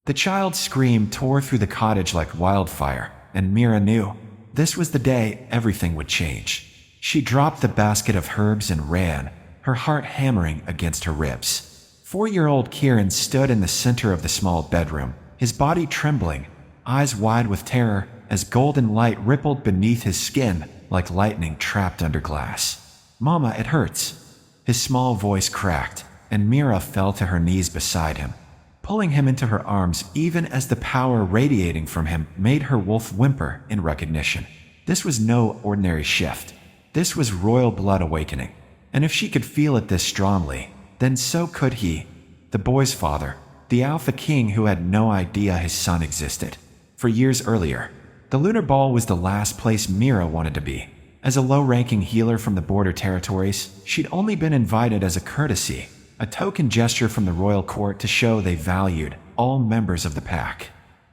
The child's scream tore through the cottage like wildfire, and Mira knew this was the day everything would change. She dropped the basket of herbs and ran, her heart hammering against her ribs. 4-year-old Kieran stood in the center of the small bedroom, his body trembling, eyes wide with terror as golden light rippled beneath his skin like lightning trapped under glass. "Mama, it hurts." His small voice cracked, and Mira fell to her knees beside him, pulling him into her arms even as the power radiating from him made her wolf whimper in recognition. This was no ordinary shift. This was royal blood awakening. And if she could feel it this strongly, then so could he, the boy's father, the Alpha King who had no idea his son existed. For years earlier, the Lunar Ball was the last place Mira wanted to be. As a low-ranking healer from the border territories, she'd only been invited as a courtesy, a token gesture from the royal court to show they valued all members of the pack.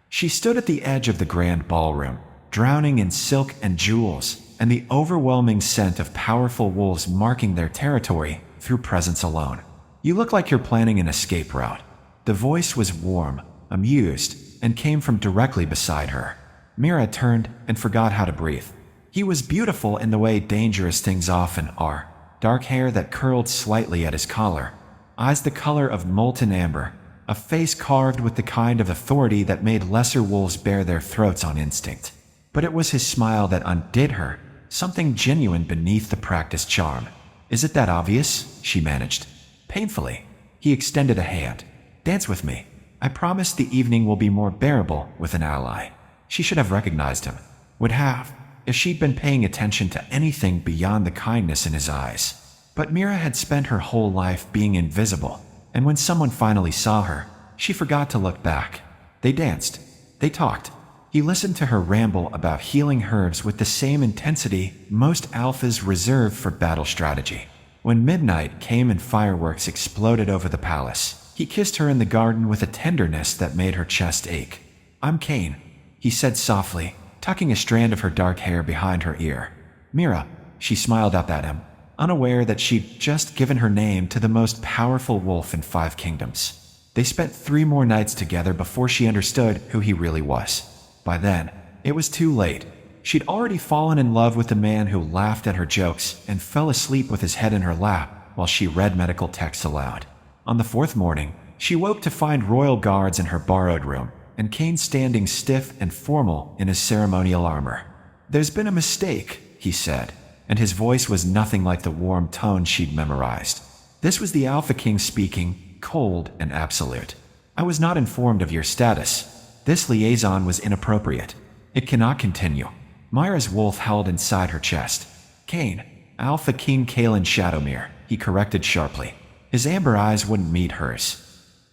She stood at the edge of the grand ballroom, drowning in silk and jewels, and the overwhelming scent of powerful wolves marking their territory through presence alone. "You look like you're planning an escape route." The voice was warm, amused, and came from directly beside her. Mira turned and forgot how to breathe. He was beautiful in the way dangerous things often are. Dark hair that curled slightly at his collar, eyes the color of molten amber, a face carved with the kind of authority that made lesser wolves bare their throats on instinct. But it was his smile that undid her, something genuine beneath the practiced charm. "Is it that obvious?" she managed. Painfully, he extended a hand. "Dance with me. I promise the evening will be more bearable with an ally." She should have recognized him. Would have, if she'd been paying attention to anything beyond the kindness in his eyes. But Mira had spent her whole life being invisible, and when someone finally saw her, she forgot to look back. They danced. They talked. He listened to her ramble about healing herbs with the same intensity most alphas reserve for battle strategy. When midnight came and fireworks exploded over the palace, he kissed her in the garden with a tenderness that made her chest ache. "I'm Kane," he said softly, tucking a strand of her dark hair behind her ear. "Mira," she smiled up at him, unaware that she'd just given her name to the most powerful wolf in 5 kingdoms. They spent 3 more nights together before she understood who he really was. By then, it was too late. She'd already fallen in love with the man who laughed at her jokes and fell asleep with his head in her lap while she read medical texts aloud. On the 4th morning, she woke to find royal guards in her borrowed room, and Kane standing stiff and formal in his ceremonial armor. "There's been a mistake," he said, and his voice was nothing like the warm tone she'd memorized. This was the Alpha King speaking, cold and absolute. "I was not informed of your status. This liaison was inappropriate. It cannot continue." Mira's wolf held inside her chest. "Kane, Alpha King Kalen Shadowmere," he corrected sharply. His amber eyes wouldn't meet hers.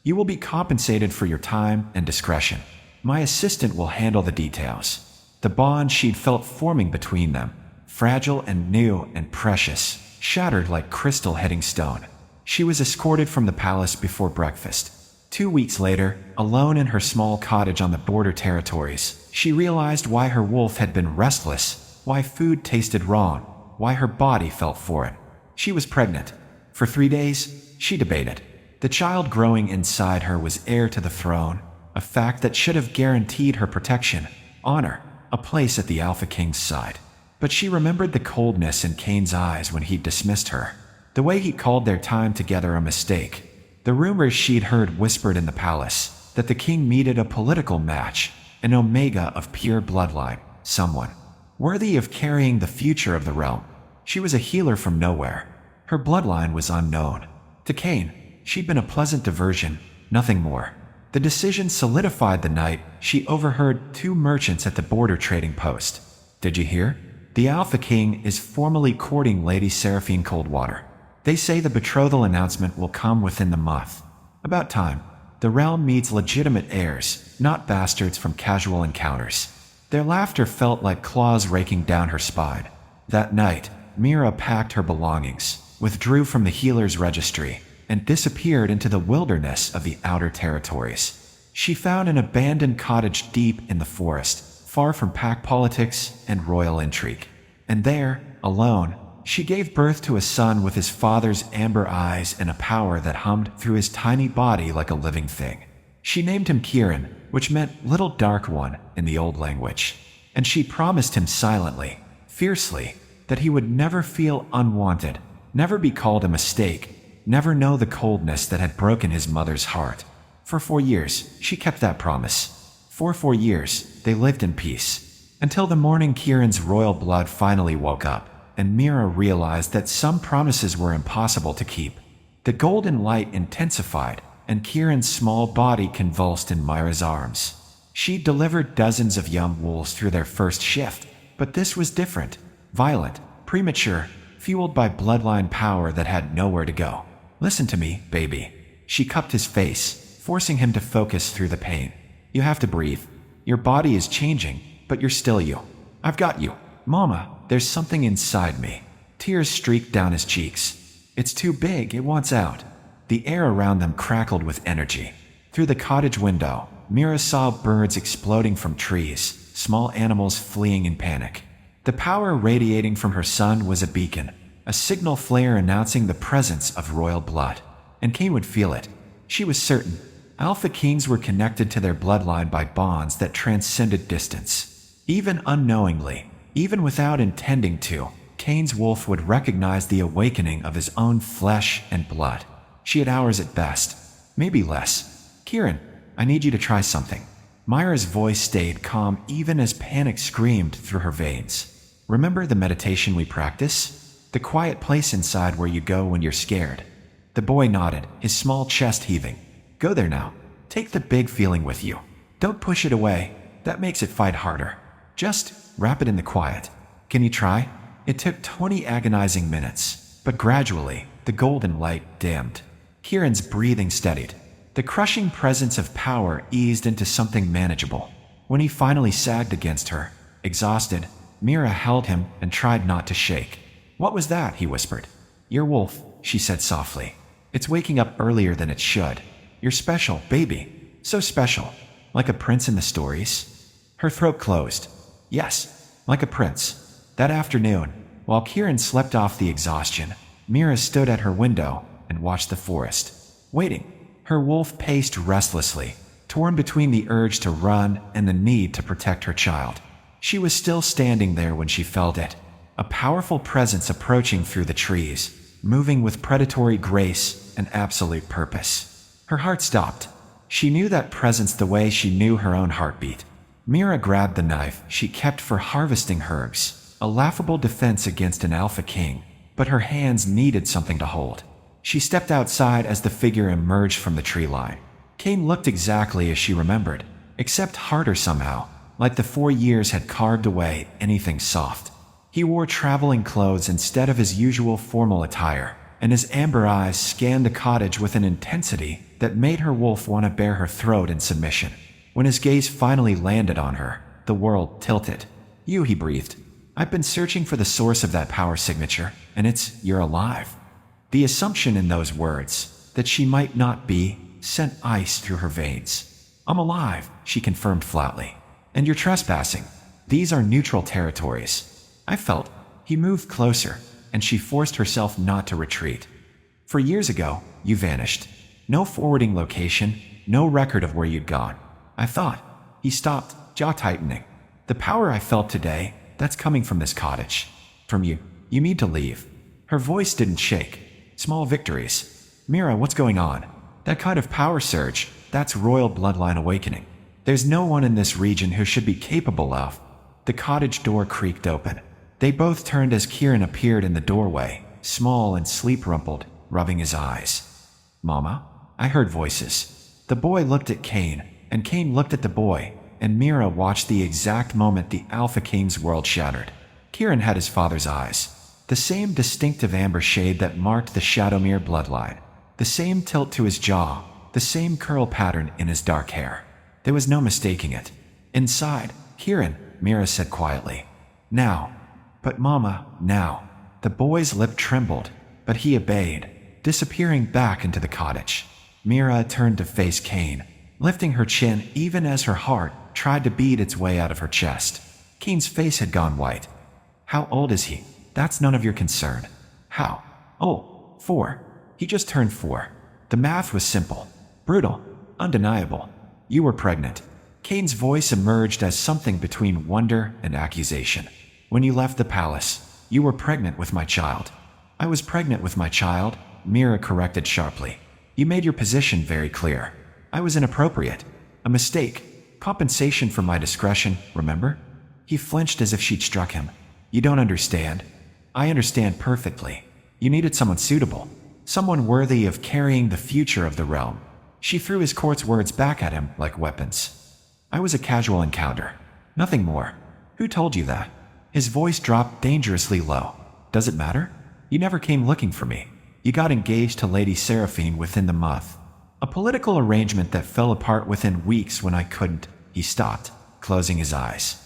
"You will be compensated for your time and discretion. My assistant will handle the details." The bond she'd felt forming between them, fragile and new and precious, shattered like crystal heading stone. She was escorted from the palace before breakfast. 2 weeks later, alone in her small cottage on the border territories, she realized why her wolf had been restless, why food tasted wrong, why her body felt foreign. She was pregnant. For 3 days, she debated. The child growing inside her was heir to the throne, a fact that should have guaranteed her protection, honor, a place at the Alpha King's side. But she remembered the coldness in Kane's eyes when he dismissed her, the way he called their time together a mistake. The rumors she'd heard whispered in the palace, that the king needed a political match, an omega of pure bloodline, someone worthy of carrying the future of the realm. She was a healer from nowhere. Her bloodline was unknown. To Kane, she'd been a pleasant diversion, nothing more. The decision solidified the night she overheard 2 merchants at the border trading post. "Did you hear? The Alpha King is formally courting Lady Seraphine Coldwater. They say the betrothal announcement will come within the month. About time. The realm needs legitimate heirs, not bastards from casual encounters." Their laughter felt like claws raking down her spine. That night, Mira packed her belongings, withdrew from the healer's registry, and disappeared into the wilderness of the outer territories. She found an abandoned cottage deep in the forest, far from pack politics and royal intrigue. And there, alone, she gave birth to a son with his father's amber eyes and a power that hummed through his tiny body like a living thing. She named him Kieran, which meant little dark one in the old language. And she promised him silently, fiercely, that he would never feel unwanted, never be called a mistake, never know the coldness that had broken his mother's heart. For 4 years, she kept that promise. For 4 years, they lived in peace. Until the morning Kieran's royal blood finally woke up, and Mira realized that some promises were impossible to keep. The golden light intensified, and Kieran's small body convulsed in Mira's arms. She delivered dozens of young wolves through their first shift, but this was different, violent, premature, fueled by bloodline power that had nowhere to go. Listen to me, baby. She cupped his face, forcing him to focus through the pain. You have to breathe. Your body is changing, but you're still you. I've got you. Mama, there's something inside me. Tears streaked down his cheeks. It's too big, it wants out. The air around them crackled with energy. Through the cottage window, Mira saw birds exploding from trees, small animals fleeing in panic. The power radiating from her son was a beacon, a signal flare announcing the presence of royal blood. And Kane would feel it. She was certain. Alpha Kings were connected to their bloodline by bonds that transcended distance. Even unknowingly, even without intending to, Kane's wolf would recognize the awakening of his own flesh and blood. She had hours at best, maybe less. Kieran, I need you to try something. Mira's voice stayed calm even as panic screamed through her veins. Remember the meditation we practice? The quiet place inside where you go when you're scared. The boy nodded, his small chest heaving. Go there now. Take the big feeling with you. Don't push it away. That makes it fight harder. Just wrap it in the quiet. Can you try? It took 20 agonizing minutes, but gradually, the golden light dimmed. Kieran's breathing steadied. The crushing presence of power eased into something manageable. When he finally sagged against her, exhausted, Mira held him and tried not to shake. What was that? He whispered. Your wolf, she said softly. It's waking up earlier than it should. You're special, baby. So special. Like a prince in the stories. Her throat closed. Yes, like a prince. That afternoon, while Kieran slept off the exhaustion, Mira stood at her window and watched the forest, waiting. Her wolf paced restlessly, torn between the urge to run and the need to protect her child. She was still standing there when she felt it, a powerful presence approaching through the trees, moving with predatory grace and absolute purpose. Her heart stopped. She knew that presence the way she knew her own heartbeat. Mira grabbed the knife she kept for harvesting herbs, a laughable defense against an alpha king, but her hands needed something to hold. She stepped outside as the figure emerged from the tree line. Kane looked exactly as she remembered, except harder somehow, like the 4 years had carved away anything soft. He wore traveling clothes instead of his usual formal attire, and his amber eyes scanned the cottage with an intensity that made her wolf want to bare her throat in submission. When his gaze finally landed on her, the world tilted. You, he breathed. I've been searching for the source of that power signature, and you're alive. The assumption in those words, that she might not be, sent ice through her veins. I'm alive, she confirmed flatly. And you're trespassing. These are neutral territories. I felt. He moved closer, and she forced herself not to retreat. 4 years ago, you vanished. No forwarding location, no record of where you'd gone. I thought. He stopped, jaw tightening. The power I felt today, that's coming from this cottage. From you. You need to leave. Her voice didn't shake. Small victories. Mira, what's going on? That kind of power surge, that's royal bloodline awakening. There's no one in this region who should be capable of. The cottage door creaked open. They both turned as Kieran appeared in the doorway, small and sleep-rumpled, rubbing his eyes. Mama? I heard voices. The boy looked at Kane, and Kane looked at the boy, and Mira watched the exact moment the Alpha King's world shattered. Kieran had his father's eyes. The same distinctive amber shade that marked the Shadowmere bloodline. The same tilt to his jaw, the same curl pattern in his dark hair. There was no mistaking it. Inside, Kieran, Mira said quietly. Now. But Mama, now. The boy's lip trembled, but he obeyed, disappearing back into the cottage. Mira turned to face Kane, lifting her chin even as her heart tried to beat its way out of her chest. Kane's face had gone white. How old is he? That's none of your concern. How? Oh, 4. He just turned 4. The math was simple, brutal, undeniable. You were pregnant." Kane's voice emerged as something between wonder and accusation. "When you left the palace, you were pregnant with my child." "I was pregnant with my child," Mira corrected sharply. "You made your position very clear. I was inappropriate. A mistake. Compensation for my discretion, remember?" He flinched as if she'd struck him. "You don't understand." "I understand perfectly. You needed someone suitable. Someone worthy of carrying the future of the realm." She threw his court's words back at him like weapons. "I was a casual encounter. Nothing more." "Who told you that?" His voice dropped dangerously low. "Does it matter? You never came looking for me. You got engaged to Lady Seraphine within the month. A political arrangement that fell apart within weeks when I couldn't." He stopped, closing his eyes.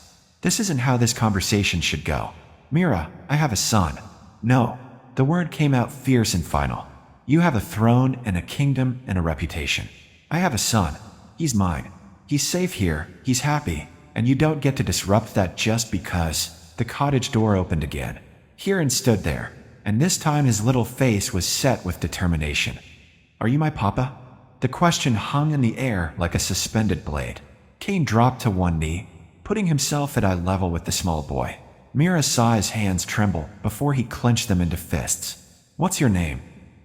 "This isn't how this conversation should go. Mira, I have a son." "No." The word came out fierce and final. "You have a throne and a kingdom and a reputation. I have a son. He's mine. He's safe here, he's happy, and you don't get to disrupt that just because." The cottage door opened again. Kieran stood there, and this time his little face was set with determination. "Are you my papa?" The question hung in the air like a suspended blade. Kane dropped to one knee, putting himself at eye level with the small boy. Mira saw his hands tremble before he clenched them into fists. "What's your name?"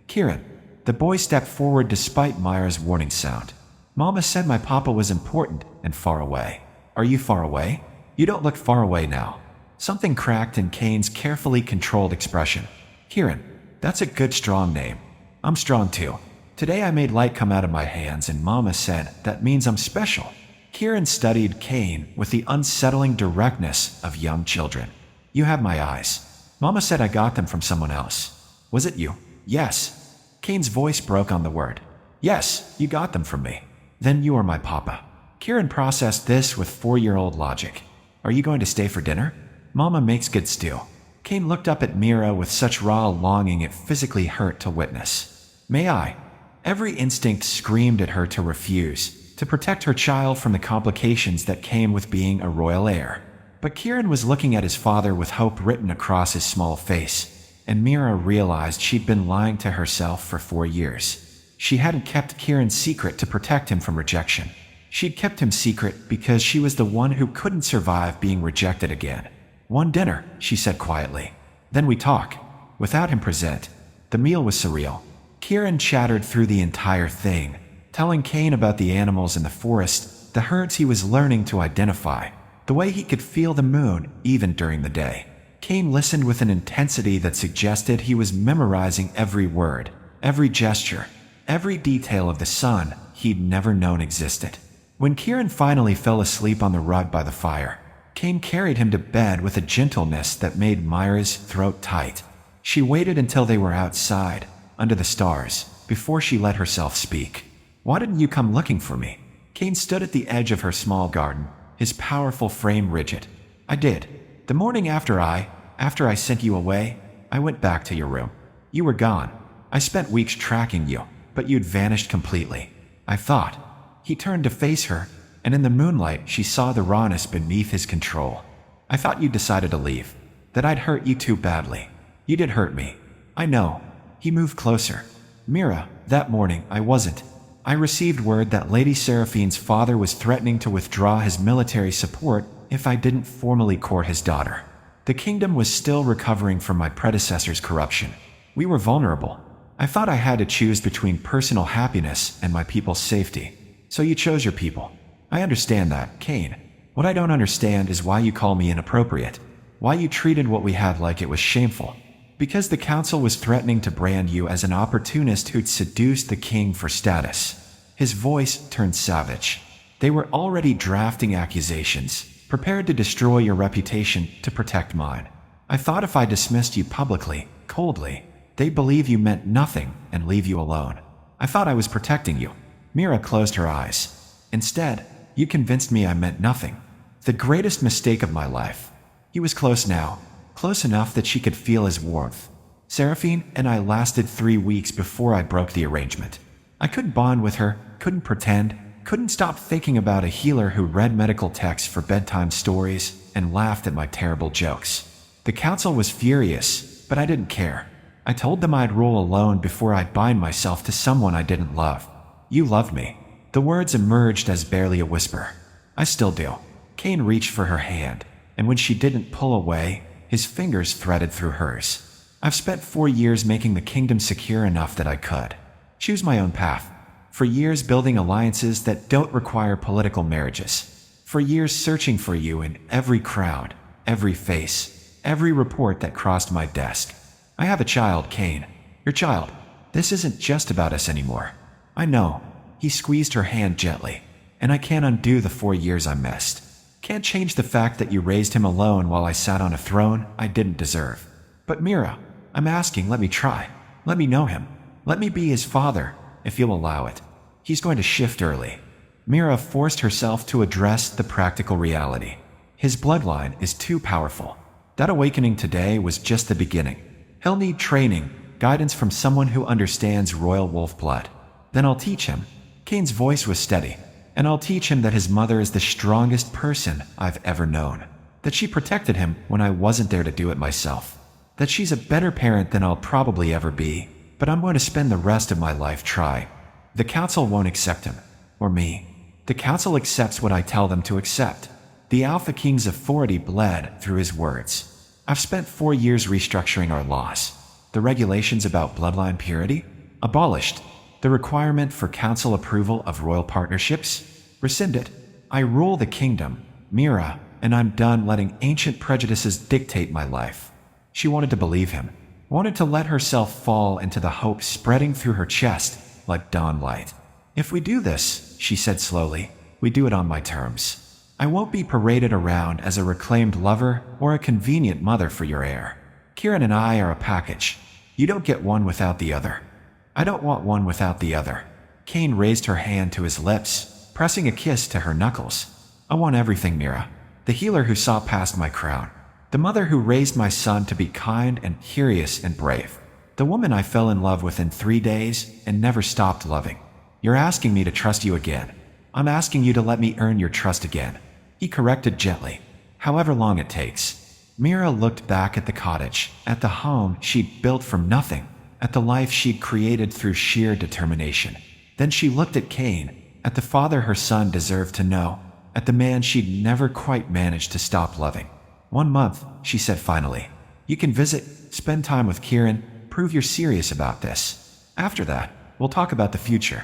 "Kieran." The boy stepped forward despite Mira's warning sound. "Mama said my papa was important and far away." "Are you far away?" "You don't look far away now." Something cracked in Kane's carefully controlled expression. "Kieran, that's a good strong name. I'm strong too. Today I made light come out of my hands and Mama said that means I'm special." Kieran studied Kane with the unsettling directness of young children. "You have my eyes. Mama said I got them from someone else. Was it you?" "Yes." Kane's voice broke on the word. "Yes, you got them from me. Then you are my papa." Kieran processed this with 4-year-old logic. "Are you going to stay for dinner?" "Mama makes good stew." Kane looked up at Mira with such raw longing it physically hurt to witness. "May I?" Every instinct screamed at her to refuse, to protect her child from the complications that came with being a royal heir. But Kieran was looking at his father with hope written across his small face, and Mira realized she'd been lying to herself for 4 years. She hadn't kept Kieran's secret to protect him from rejection. She'd kept him secret because she was the one who couldn't survive being rejected again. "One dinner," she said quietly. "Then we talk." Without him present, the meal was surreal. Kieran chattered through the entire thing, telling Kane about the animals in the forest, the herds he was learning to identify, the way he could feel the moon even during the day. Kane listened with an intensity that suggested he was memorizing every word, every gesture, every detail of the sun he'd never known existed. When Kieran finally fell asleep on the rug by the fire, Kane carried him to bed with a gentleness that made Mira's throat tight. She waited until they were outside, under the stars, before she let herself speak. "Why didn't you come looking for me?" Kane stood at the edge of her small garden, his powerful frame rigid. "I did. The morning after I sent you away, I went back to your room. You were gone. I spent weeks tracking you, but you'd vanished completely. I thought." He turned to face her, and in the moonlight she saw the rawness beneath his control. "I thought you decided to leave, that I'd hurt you too badly. You did hurt me. I know." He moved closer. "Mira, that morning I wasn't. I received word that Lady Seraphine's father was threatening to withdraw his military support if I didn't formally court his daughter. The kingdom was still recovering from my predecessor's corruption. We were vulnerable. I thought I had to choose between personal happiness and my people's safety. So you chose your people. I understand that, Kane. What I don't understand is why you call me inappropriate. Why you treated what we had like it was shameful. Because the council was threatening to brand you as an opportunist who'd seduced the king for status." His voice turned savage. "They were already drafting accusations, prepared to destroy your reputation to protect mine. I thought if I dismissed you publicly, coldly, they'd believe you meant nothing and leave you alone. I thought I was protecting you." Mira closed her eyes. "Instead, you convinced me I meant nothing. The greatest mistake of my life." He was close now, close enough that she could feel his warmth. "Seraphine and I lasted 3 weeks before I broke the arrangement. I couldn't bond with her, couldn't pretend, couldn't stop thinking about a healer who read medical texts for bedtime stories and laughed at my terrible jokes. The council was furious, but I didn't care. I told them I'd rule alone before I'd bind myself to someone I didn't love. You loved me. The words emerged as barely a whisper. I still do. Kane reached for her hand, and when she didn't pull away, his fingers threaded through hers. I've spent 4 years making the kingdom secure enough that I could choose my own path. For years building alliances that don't require political marriages. For years searching for you in every crowd, every face, every report that crossed my desk. I have a child, Kane. Your child. This isn't just about us anymore. I know. He squeezed her hand gently. And I can't undo the 4 years I missed. Can't change the fact that you raised him alone while I sat on a throne I didn't deserve. But Mira, I'm asking, let me try. Let me know him. Let me be his father, if you'll allow it. He's going to shift early. Mira forced herself to address the practical reality. His bloodline is too powerful. That awakening today was just the beginning. He'll need training, guidance from someone who understands royal wolf blood. Then I'll teach him. Kane's voice was steady. And I'll teach him that his mother is the strongest person I've ever known. That she protected him when I wasn't there to do it myself. That she's a better parent than I'll probably ever be. But I'm going to spend the rest of my life trying. The council won't accept him. Or me. The council accepts what I tell them to accept. The Alpha King's authority bled through his words. I've spent 4 years restructuring our laws. The regulations about bloodline purity? Abolished. The requirement for council approval of royal partnerships? Rescinded. I rule the kingdom, Mira, and I'm done letting ancient prejudices dictate my life. She wanted to believe him. Wanted to let herself fall into the hope spreading through her chest like dawn light. If we do this, she said slowly, we do it on my terms. I won't be paraded around as a reclaimed lover or a convenient mother for your heir. Kieran and I are a package. You don't get one without the other. I don't want one without the other. Kane raised her hand to his lips, pressing a kiss to her knuckles. I want everything, Mira. The healer who saw past my crown. The mother who raised my son to be kind and curious and brave. The woman I fell in love with in 3 days and never stopped loving. You're asking me to trust you again. I'm asking you to let me earn your trust again. He corrected gently. However long it takes. Mira looked back at the cottage, at the home she'd built from nothing, at the life she'd created through sheer determination. Then she looked at Kane, at the father her son deserved to know, at the man she'd never quite managed to stop loving. 1 month, she said finally. You can visit, spend time with Kieran, prove you're serious about this. After that, we'll talk about the future.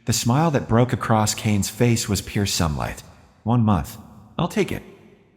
The smile that broke across Kane's face was pure sunlight. 1 month. I'll take it.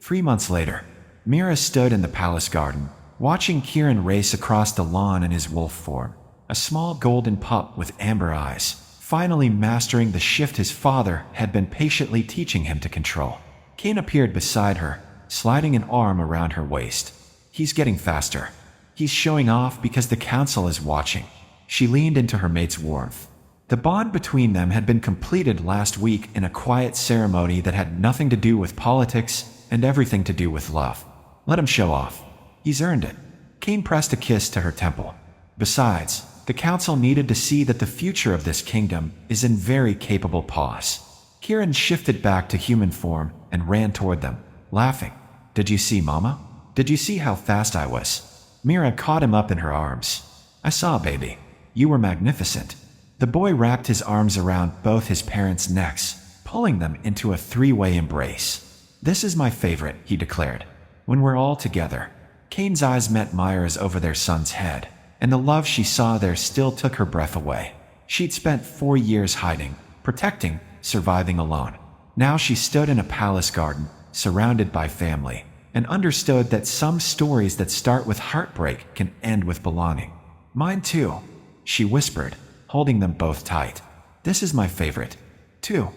3 months later, Mira stood in the palace garden, watching Kieran race across the lawn in his wolf form. A small golden pup with amber eyes, finally mastering the shift his father had been patiently teaching him to control. Kane appeared beside her, sliding an arm around her waist. He's getting faster. He's showing off because the council is watching. She leaned into her mate's warmth. The bond between them had been completed last week in a quiet ceremony that had nothing to do with politics and everything to do with love. Let him show off. He's earned it. Kane pressed a kiss to her temple. Besides, the council needed to see that the future of this kingdom is in very capable paws. Kieran shifted back to human form and ran toward them, laughing. Did you see, Mama? Did you see how fast I was? Mira caught him up in her arms. I saw, baby. You were magnificent. The boy wrapped his arms around both his parents' necks, pulling them into a 3-way embrace. This is my favorite, he declared. When we're all together. Kane's eyes met Mira's over their son's head, and the love she saw there still took her breath away. She'd spent 4 years hiding, protecting, surviving alone. Now she stood in a palace garden, surrounded by family, and understood that some stories that start with heartbreak can end with belonging. Mine too, she whispered, holding them both tight. This is my favorite, too.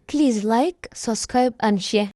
Please like, subscribe and share.